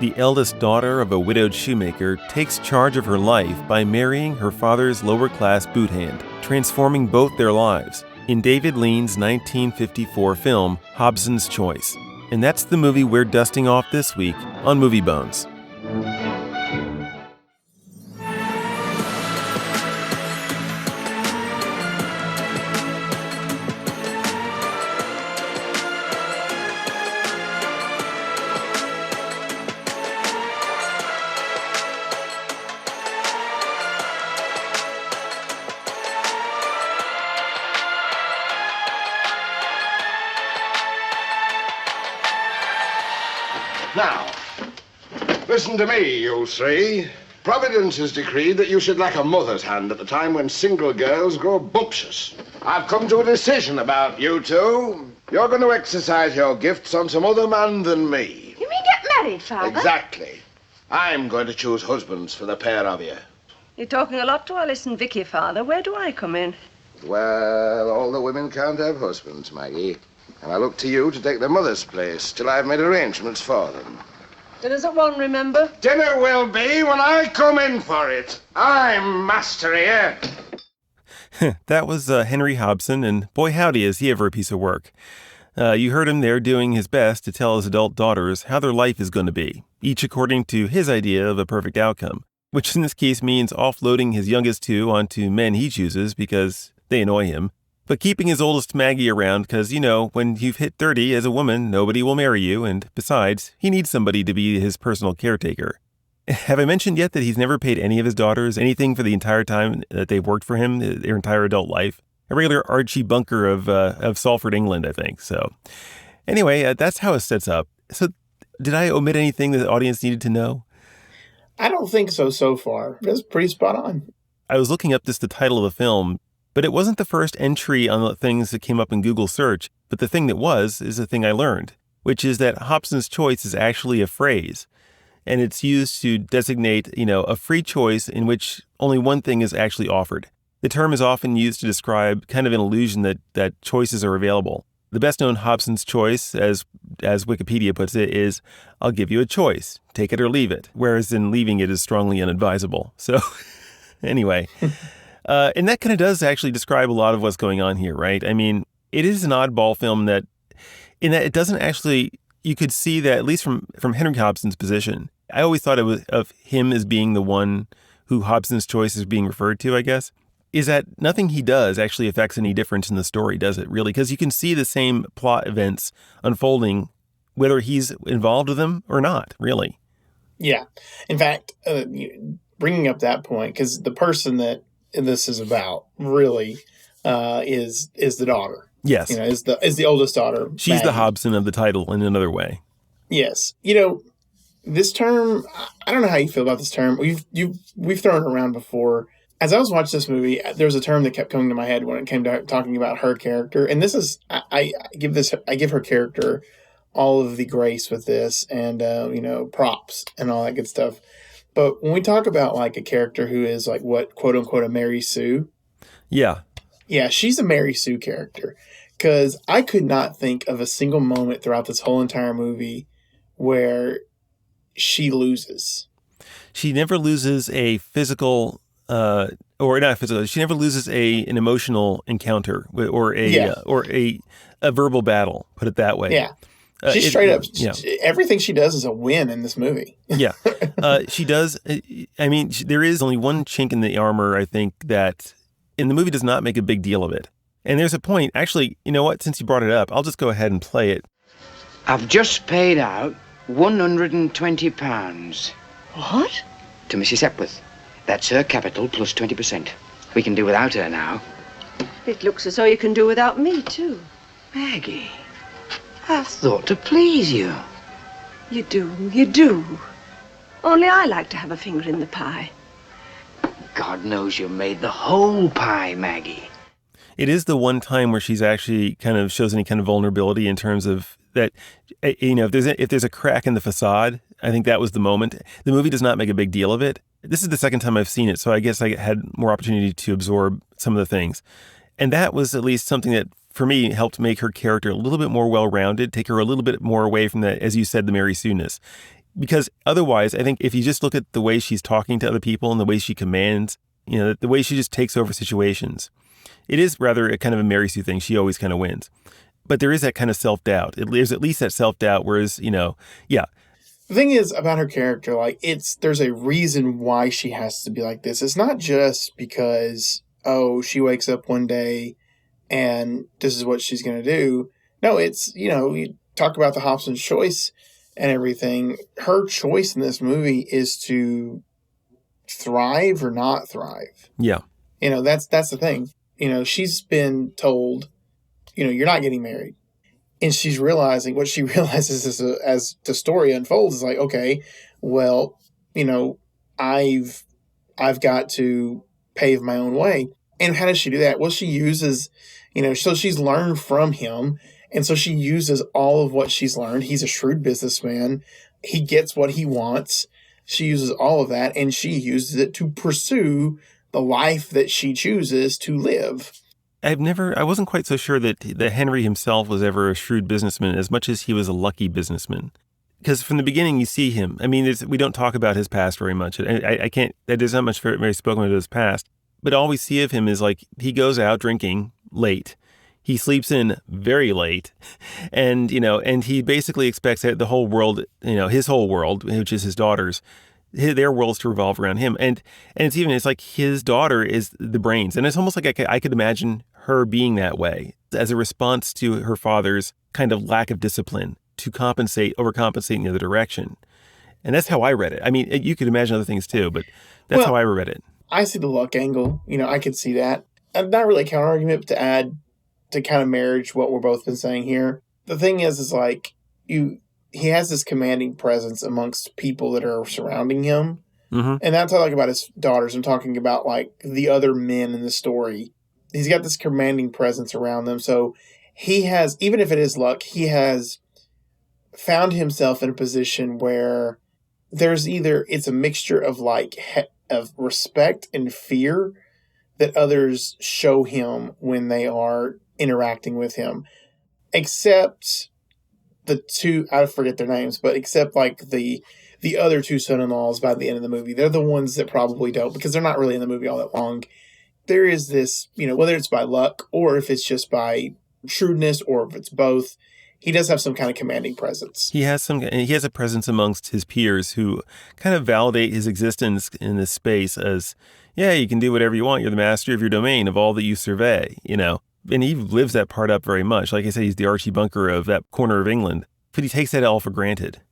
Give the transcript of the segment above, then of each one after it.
The eldest daughter of a widowed shoemaker takes charge of her life by marrying her father's lower-class boot hand, transforming both their lives in David Lean's 1954 film, Hobson's Choice. And that's the movie we're dusting off this week on Movie Bones. Now, listen to me, you three. Providence has decreed that you should lack a mother's hand at the time when single girls grow bumptious. I've come to a decision about you two. You're going to exercise your gifts on some other man than me. You mean get married, Father? Exactly. I'm going to choose husbands for the pair of you. You're talking a lot to Alice and Vicky, Father. Where do I come in? Well, all the women can't have husbands, Maggie. And I look to you to take their mother's place till I've made arrangements for them. Dinner's at 1, remember? Dinner will be when I come in for it. I'm master here. That was Henry Hobson, and boy howdy is he ever a piece of work. You heard him there doing his best to tell his adult daughters how their life is going to be, each according to his idea of a perfect outcome, which in this case means offloading his youngest two onto men he chooses because they annoy him, but keeping his oldest Maggie around because, you know, when you've hit 30 as a woman, nobody will marry you, and besides, he needs somebody to be his personal caretaker. Have I mentioned yet that he's never paid any of his daughters anything for the entire time that they've worked for him, their entire adult life? A regular Archie Bunker of Salford, England, I think. So anyway, that's how it sets up. So did I omit anything that the audience needed to know? I don't think so far. That's pretty spot on. I was looking up the title of the film, but it wasn't the first entry on the things that came up in Google search. But the thing that is the thing I learned, which is that Hobson's choice is actually a phrase. And it's used to designate, a free choice in which only one thing is actually offered. The term is often used to describe kind of an illusion that choices are available. The best-known Hobson's choice, as Wikipedia puts it, is, I'll give you a choice, take it or leave it, whereas in leaving it is strongly unadvisable. So anyway, and that kind of does actually describe a lot of what's going on here, right? I mean, it is an oddball film in that it doesn't actually, you could see that, at least from Henry Hobson's position, I always thought of him as being the one who Hobson's choice is being referred to, I guess, is that nothing he does actually affects any difference in the story, does it, really? Because you can see the same plot events unfolding, whether he's involved with them or not, really. Yeah. In fact, bringing up that point, because the person that this is about really is the daughter. Yes. Is the oldest daughter. She's Maggie. the Hobson of the title in another way. Yes. This term, I don't know how you feel about this term. We've thrown it around before. As I was watching this movie, there was a term that kept coming to my head when it came to talking about her character, and this is I give her character all of the grace with this, and props and all that good stuff. But when we talk about like a character who is like what quote unquote a Mary Sue, yeah, she's a Mary Sue character, because I could not think of a single moment throughout this whole entire movie where she loses. She never loses a physical. Or not physical. She never loses an emotional encounter or a verbal battle. Put it that way. Yeah, she's straight up. Everything she does is a win in this movie. Yeah, she does. I mean, there is only one chink in the armor, I think, that in the movie does not make a big deal of it. And there's a point. Actually, you know what? Since you brought it up, I'll just go ahead and play it. I've just paid out £120. What? To Mrs. Epworth. That's her capital plus 20%. We can do without her now. It looks as though you can do without me, too. Maggie, I've thought to please you. You do. Only I like to have a finger in the pie. God knows you made the whole pie, Maggie. It is the one time where she's actually kind of shows any kind of vulnerability in terms of that, if there's a crack in the facade, I think that was the moment. The movie does not make a big deal of it. This is the second time I've seen it, so I guess I had more opportunity to absorb some of the things. And that was at least something that, for me, helped make her character a little bit more well-rounded, take her a little bit more away from that, as you said, the Mary Sue-ness. Because otherwise, I think if you just look at the way she's talking to other people and the way she commands, the way she just takes over situations, it is rather a kind of a Mary Sue thing. She always kind of wins. But there is that kind of self-doubt. There's at least that self-doubt, whereas, yeah. The thing is about her character, like, there's a reason why she has to be like this. It's not just because, she wakes up one day and this is what she's going to do. No, it's, you talk about the Hobson's choice and everything. Her choice in this movie is to thrive or not thrive. Yeah. That's the thing. She's been told, you're not getting married. And she's realizing, what she realizes is as the story unfolds is like, okay, well, I've got to pave my own way. And how does she do that? Well, she uses, so she's learned from him. And so she uses all of what she's learned. He's a shrewd businessman. He gets what he wants. She uses all of that, and she uses it to pursue the life that she chooses to live. I wasn't quite so sure that Henry himself was ever a shrewd businessman as much as he was a lucky businessman. Because from the beginning, you see him. I mean, we don't talk about his past very much. I can't, there's not much very spoken about his past. But all we see of him is like, he goes out drinking late. He sleeps in very late. And, and he basically expects that the whole world, his whole world, which is his daughter's, their worlds to revolve around him. And it's like his daughter is the brains. And it's almost like I could imagine her being that way as a response to her father's kind of lack of discipline to overcompensate in the other direction. And that's how I read it. I mean, you could imagine other things too, but that's how I read it. I see the luck angle. I could see that. Not really a counter argument, but to add to kind of marriage what we're both been saying here. The thing is like he has this commanding presence amongst people that are surrounding him. Mm-hmm. And that's what I like about his daughters. I'm talking about like the other men in the story. He's got this commanding presence around them. So he has, even if it is luck, he has found himself in a position where it's a mixture of of respect and fear that others show him when they are interacting with him. Except the two, I forget their names, but except like the other two son-in-laws by the end of the movie. They're the ones that probably don't, because they're not really in the movie all that long. There is this, whether it's by luck or if it's just by shrewdness or if it's both, he does have some kind of commanding presence. He has a presence amongst his peers who kind of validate his existence in this space as, yeah, you can do whatever you want. You're the master of your domain, of all that you survey, And he lives that part up very much. Like I said, he's the Archie Bunker of that corner of England. But he takes that all for granted,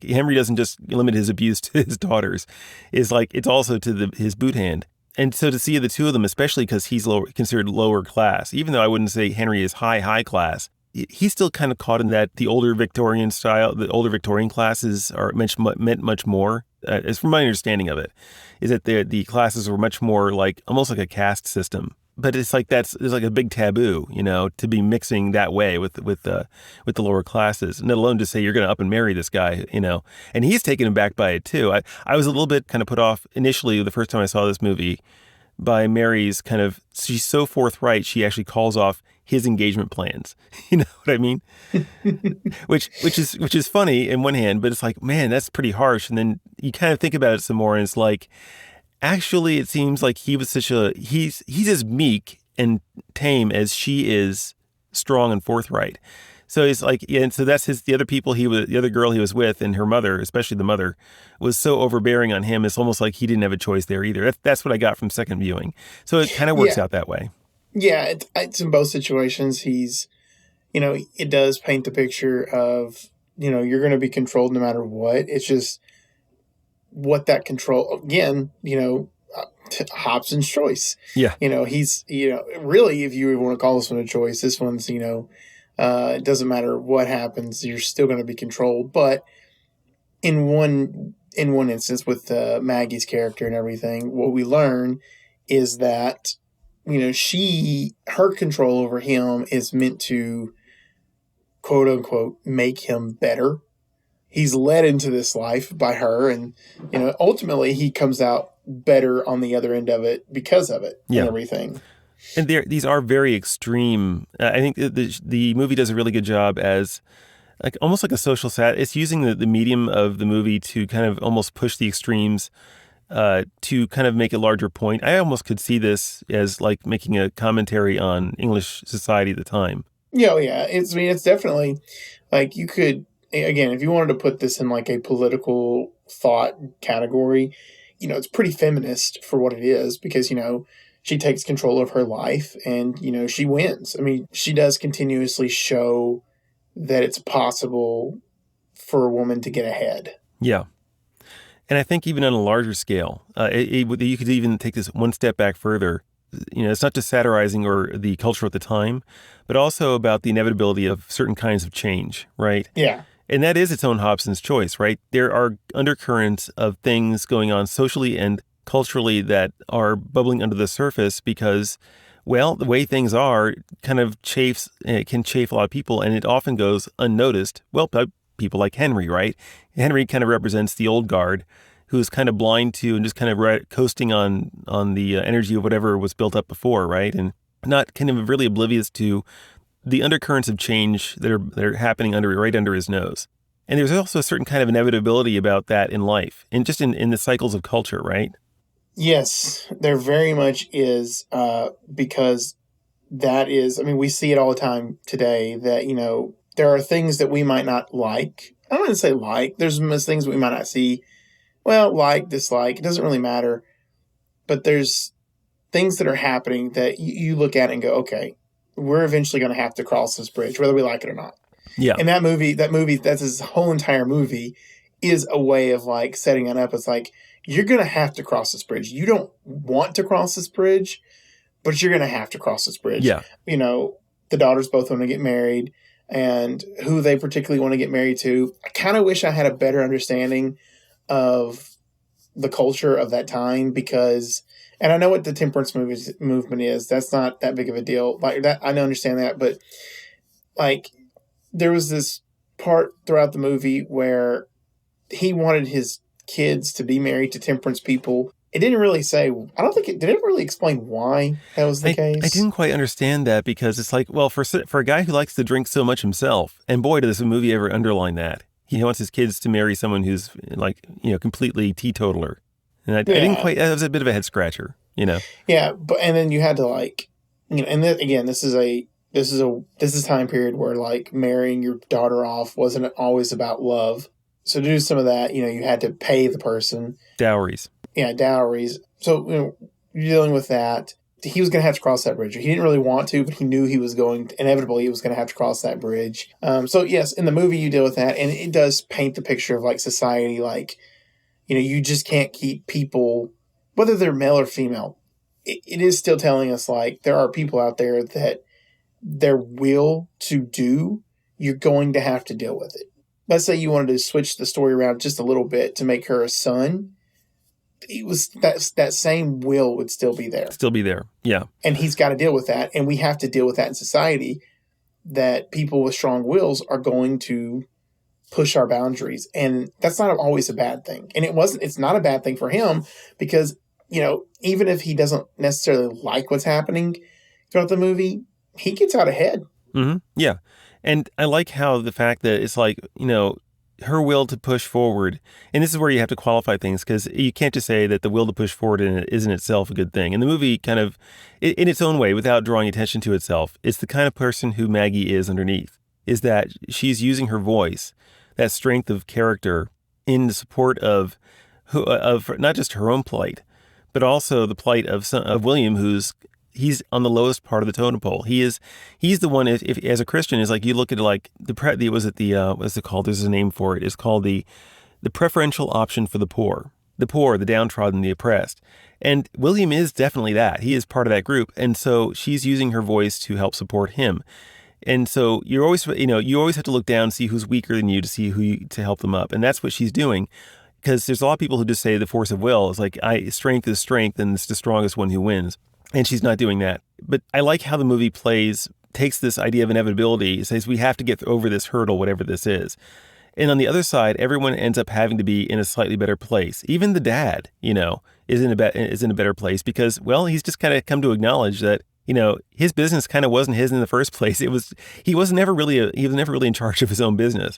Henry doesn't just limit his abuse to his daughters. It's also to his boot hand. And so to see the two of them, especially because he's considered lower class, even though I wouldn't say Henry is high class, he's still kind of caught in that the older Victorian style, the older Victorian classes meant much more, as from my understanding of it, is that the classes were much more like, almost like a caste system. But it's like there's like a big taboo, to be mixing that way with the lower classes, let alone to say you're going to up and marry this guy, And he's taken aback by it too. I was a little bit kind of put off initially the first time I saw this movie by Mary's kind of, she's so forthright, she actually calls off his engagement plans. You know what I mean? which is funny in one hand, but it's like, man, that's pretty harsh. And then you kind of think about it some more, and it's like, actually, it seems like he was he's as meek and tame as she is strong and forthright. So it's like, yeah, and so that's the other girl he was with, and her mother, especially the mother, was so overbearing on him. It's almost like he didn't have a choice there either. That's what I got from second viewing. So it kind of works out that way. Yeah, it's in both situations. He's, it does paint the picture of, you're going to be controlled no matter what. It's just what that control, again, Hobson's choice. Yeah. He's, really, if you want to call this one a choice, this one's, it doesn't matter what happens, you're still going to be controlled. But in one instance with Maggie's character and everything, what we learn is that, her control over him is meant to, quote unquote, make him better. he's led into this life by her, and ultimately he comes out better on the other end of it because of it and everything. And these are very extreme. I think the movie does a really good job as almost like a social It's using the medium of the movie to kind of almost push the extremes to kind of make a larger point. I almost could see this as like making a commentary on English society at the time. Yeah, it's definitely like you could, again, if you wanted to put this in like a political thought category, it's pretty feminist for what it is because, she takes control of her life and, she wins. I mean, she does continuously show that it's possible for a woman to get ahead. Yeah. And I think even on a larger scale, you could even take this one step back further. It's not just satirizing or the culture at the time, but also about the inevitability of certain kinds of change, right? Yeah. And that is its own Hobson's choice, right? There are undercurrents of things going on socially and culturally that are bubbling under the surface because, well, the way things are kind of can chafe a lot of people, and it often goes unnoticed. Well, by people like Henry, right? Henry kind of represents the old guard who's kind of blind to and just kind of coasting on the energy of whatever was built up before, right? And not kind of really oblivious to the undercurrents of change that are happening right under his nose. And there's also a certain kind of inevitability about that in life and just in the cycles of culture, right? Yes, there very much is, because that is, I mean, we see it all the time today that, there are things that we might not like. I don't want to say like, there's things we might not see. Well, like, dislike, it doesn't really matter. But there's things that are happening that you look at and go, okay, we're eventually going to have to cross this bridge, whether we like it or not. Yeah. And that movie, that's his whole entire movie, is a way of like setting it up. It's like, you're going to have to cross this bridge. You don't want to cross this bridge, but you're going to have to cross this bridge. Yeah. The daughters both want to get married, and who they particularly want to get married to. I kind of wish I had a better understanding of the culture of that time because, and I know what the temperance movement is. That's not that big of a deal. Like that, I understand that, but like there was this part throughout the movie where he wanted his kids to be married to temperance people. It didn't really say, I don't think it didn't really explain why that was the case. I didn't quite understand that because it's like, well, for a guy who likes to drink so much himself, and boy, does the movie ever underline that. He wants his kids to marry someone who's like, completely teetotaler. And I didn't quite, that was a bit of a head scratcher, Yeah. And then you had to like, and then, again, this is a time period where like marrying your daughter off wasn't always about love. So to do some of that, you had to pay the person. Dowries. Yeah, dowries. So, you're dealing with that. He was going to have to cross that bridge. He didn't really want to, but he knew he was inevitably he was going to have to cross that bridge. So yes, in the movie you deal with that, and it does paint the picture of like society, like, you just can't keep people, whether they're male or female. It is still telling us like there are people out there that their will to do, you're going to have to deal with it. Let's say you wanted to switch the story around just a little bit to make her a son. It was that same will would still be there. Still be there, yeah. And he's got to deal with that, and we have to deal with that in society. That people with strong wills are going to push our boundaries, and that's not always a bad thing. And it's not a bad thing for him because even if he doesn't necessarily like what's happening throughout the movie, he gets out ahead. Mm-hmm. Yeah. And I like how the fact that it's like, her will to push forward, and this is where you have to qualify things because you can't just say that the will to push forward isn't itself a good thing. And the movie kind of, in its own way, without drawing attention to itself, it's the kind of person who Maggie is underneath, is that she's using her voice, that strength of character in the support of not just her own plight, but also the plight of William, he's on the lowest part of the totem pole. He's the one, if as a Christian, is like, you look at like what's it called? There's a name for it. It's called the preferential option for the poor, the downtrodden, the oppressed. And William is definitely that. He is part of that group. And so she's using her voice to help support him. And so you always have to look down, see who's weaker than you to see to help them up. And that's what she's doing. Because there's a lot of people who just say the force of will is like, strength is strength and it's the strongest one who wins. And she's not doing that. But I like how the movie takes this idea of inevitability, says we have to get over this hurdle, whatever this is. And on the other side, everyone ends up having to be in a slightly better place. Even the dad, is in a better place because, well, he's just kind of come to acknowledge that, his business kind of wasn't his in the first place. He was never really in charge of his own business.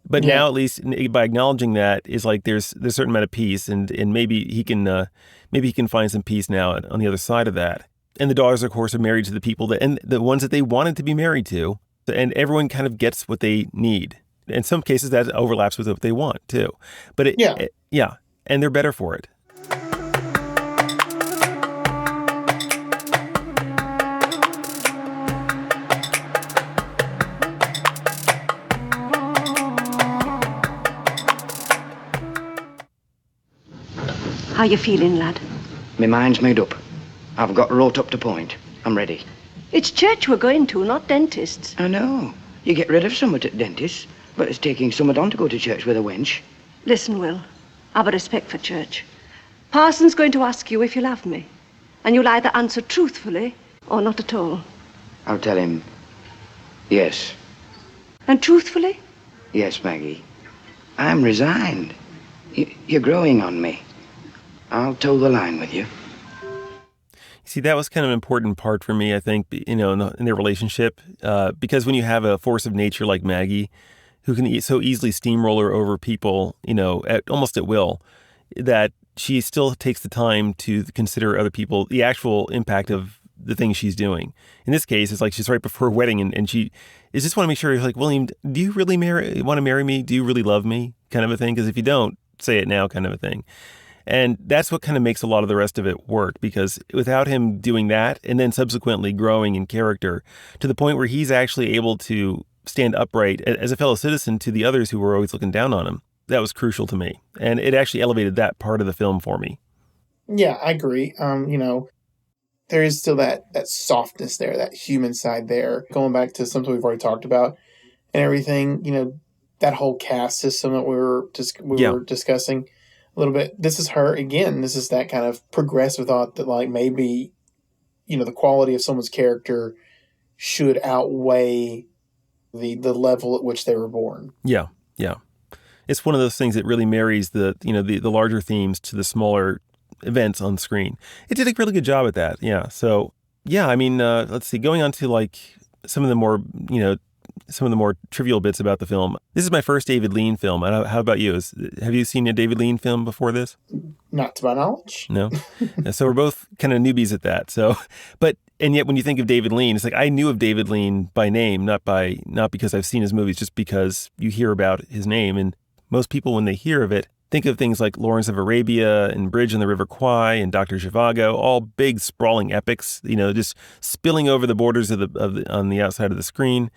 But now, at least by acknowledging that, is like there's a certain amount of peace, and maybe he can find some peace now on the other side of that. And the daughters, of course, are married to the people and the ones that they wanted to be married to, and everyone kind of gets what they need. In some cases, that overlaps with what they want too. But and they're better for it. How you feeling, lad? My mind's made up. I've got wrote up to point. I'm ready. It's church we're going to, not dentists. I know. You get rid of somewhat at dentists, but it's taking somewhat on to go to church with a wench. Listen, Will, I've a respect for church. Parson's going to ask you if you love me, and you'll either answer truthfully or not at all. I'll tell him yes. And truthfully? Yes, Maggie. I'm resigned. You're growing on me. I'll toe the line with you. See, that was kind of an important part for me, I think, in their relationship, because when you have a force of nature like Maggie, who can so easily steamroller over people, almost at will, that she still takes the time to consider other people, the actual impact of the things she's doing. In this case, it's like she's right before her wedding, and she is just want to make sure, like, William, do you really want to marry me? Do you really love me? Kind of a thing. Because if you don't, say it now, kind of a thing. And that's what kind of makes a lot of the rest of it work, because without him doing that and then subsequently growing in character to the point where he's actually able to stand upright as a fellow citizen to the others who were always looking down on him, that was crucial to me. And it actually elevated that part of the film for me. Yeah, I agree. There is still that softness there, that human side there. Going back to something we've already talked about and everything, that whole caste system that we were discussing a little bit. This is her again. This is that kind of progressive thought that, like, maybe, the quality of someone's character should outweigh the level at which they were born. Yeah. It's one of those things that really marries the larger themes to the smaller events on screen. It did a really good job at that. Yeah. So yeah, I mean, let's see. Going on to like some of the more trivial bits about the film. This is my first David Lean film. How about you? Have you seen a David Lean film before this? Not to my knowledge. No. So we're both kind of newbies at that. So, and yet when you think of David Lean, it's like I knew of David Lean by name, not because I've seen his movies, just because you hear about his name. And most people, when they hear of it, think of things like Lawrence of Arabia and Bridge on the River Kwai and Dr. Zhivago, all big sprawling epics, just spilling over the borders on the outside of the screen.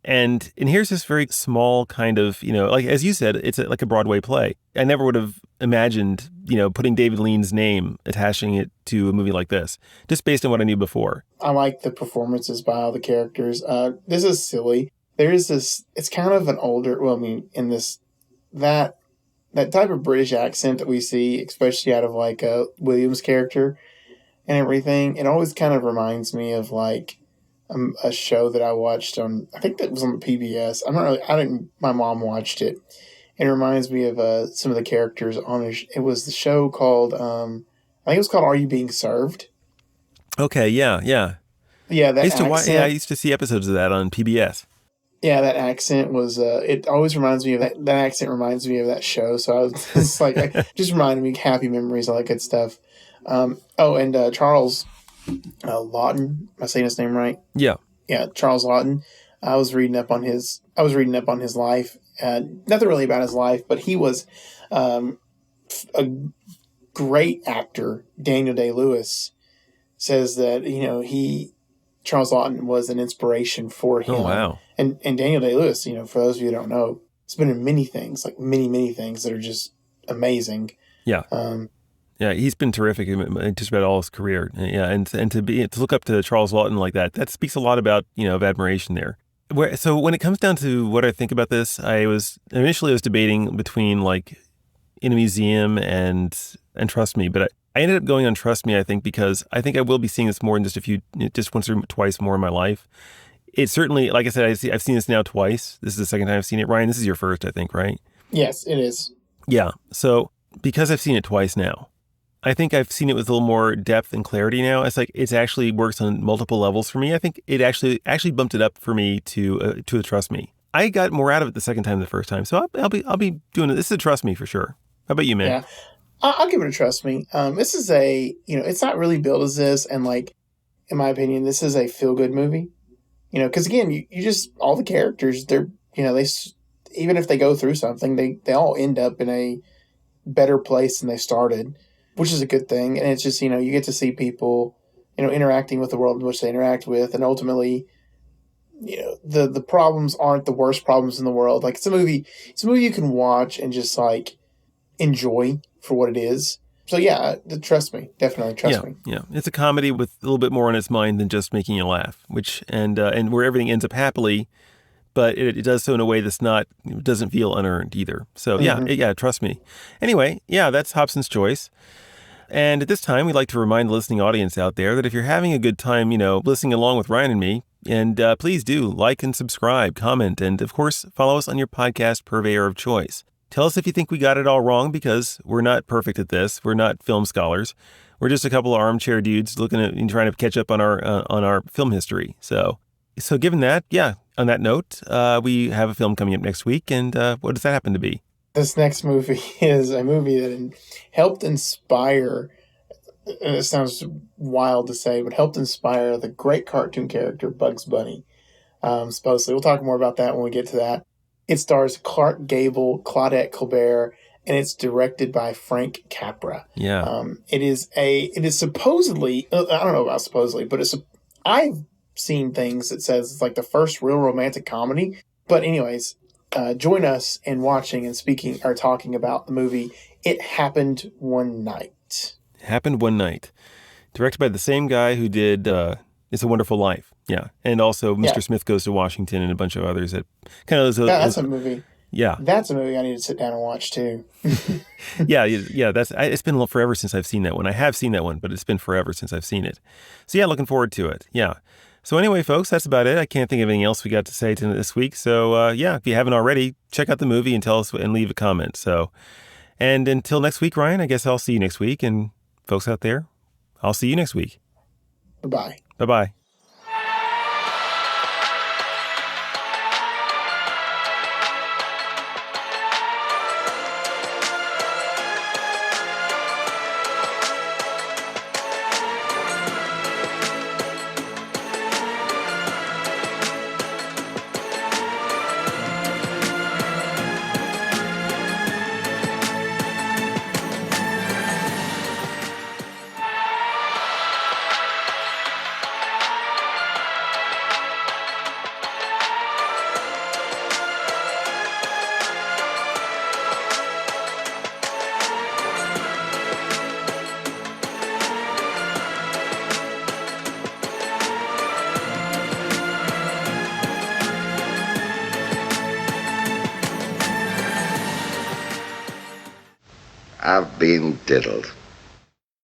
And here's this very small kind of, like, as you said, it's like a Broadway play. I never would have imagined, putting David Lean's name, attaching it to a movie like this, just based on what I knew before. I like the performances by all the characters. This is silly. There is this, it's kind of an older, in this, that type of British accent that we see, especially out of like William's character and everything. It always kind of reminds me of like, a show that I watched on, I think that was on the PBS. My mom watched it. It reminds me of some of the characters on it. It was the show called, I think it was called Are You Being Served? Okay, yeah. Yeah, that accent. I used to see episodes of that on PBS. Yeah, that accent was, it always reminds me of that accent reminds me of that show. So I was just like, just reminded me happy memories, all that good stuff. And Charles Laughton, am I saying his name right? Yeah, Charles Laughton. I was reading up on his life. Nothing really about his life, but he was a great actor. Daniel Day-Lewis says that Charles Laughton was an inspiration for him. Oh wow! And Daniel Day-Lewis, for those of you who don't know, has been in many things, like many things that are just amazing. Yeah. Yeah, he's been terrific in just about all his career. Yeah, and to look up to Charles Laughton like that speaks a lot about, of admiration there. So when it comes down to what I think about this, I was initially debating between like In a Museum and Trust Me, but I ended up going on Trust Me, I think, because I think I will be seeing this more in just once or twice more in my life. It certainly, like I said, I've seen this now twice. This is the second time I've seen it. Ryan, this is your first, I think, right? Yes, it is. Yeah. So because I've seen it twice now, I think I've seen it with a little more depth and clarity now. It's like it's actually works on multiple levels for me. I think it actually bumped it up for me to trust me. I got more out of it the second time than the first time. So I'll be doing it. This is a trust me for sure. How about you, man? Yeah, I'll give it a trust me. This is it's not really billed as this, and like, in my opinion, this is a feel good movie. Because again, you just, all the characters, they're, they, even if they go through something, they all end up in a better place than they started, which is a good thing. And it's just, you get to see people, interacting with the world in which they interact with. And ultimately, the problems aren't the worst problems in the world. Like, it's a movie you can watch and just like enjoy for what it is. So yeah, trust me, definitely trust me. Yeah, it's a comedy with a little bit more on its mind than just making you laugh, and where everything ends up happily, but it does so in a way that's not, doesn't feel unearned either. So yeah, trust me. Anyway, yeah, that's Hobson's Choice. And at this time, we'd like to remind the listening audience out there that if you're having a good time, listening along with Ryan and me, and please do like and subscribe, comment, and of course, follow us on your podcast purveyor of choice. Tell us if you think we got it all wrong, because we're not perfect at this. We're not film scholars. We're just a couple of armchair dudes looking at and trying to catch up on our film history. So given that, yeah, on that note, we have a film coming up next week. And what does that happen to be? This next movie is a movie that helped inspire, and it sounds wild to say, but helped inspire the great cartoon character Bugs Bunny. Supposedly. We'll talk more about that when we get to that. It stars Clark Gable, Claudette Colbert, and it's directed by Frank Capra. Yeah. It is supposedly, I don't know about supposedly, but I've seen things that says it's like the first real romantic comedy. But anyways, join us in watching and speaking or talking about the movie It Happened One Night. Happened One Night. Directed by the same guy who did It's a Wonderful Life. Yeah. And also Mr. Smith Goes to Washington and a bunch of others that kind of that's a movie. Yeah. That's a movie I need to sit down and watch too. Yeah. It's been forever since I've seen that one. I have seen that one, but it's been forever since I've seen it. So yeah, looking forward to it. Yeah. So anyway, folks, that's about it. I can't think of anything else we got to say this week. So yeah, if you haven't already, check out the movie and tell us and leave a comment. So, and until next week, Ryan, I guess I'll see you next week. And folks out there, I'll see you next week. Bye-bye. Bye-bye. I've been diddled.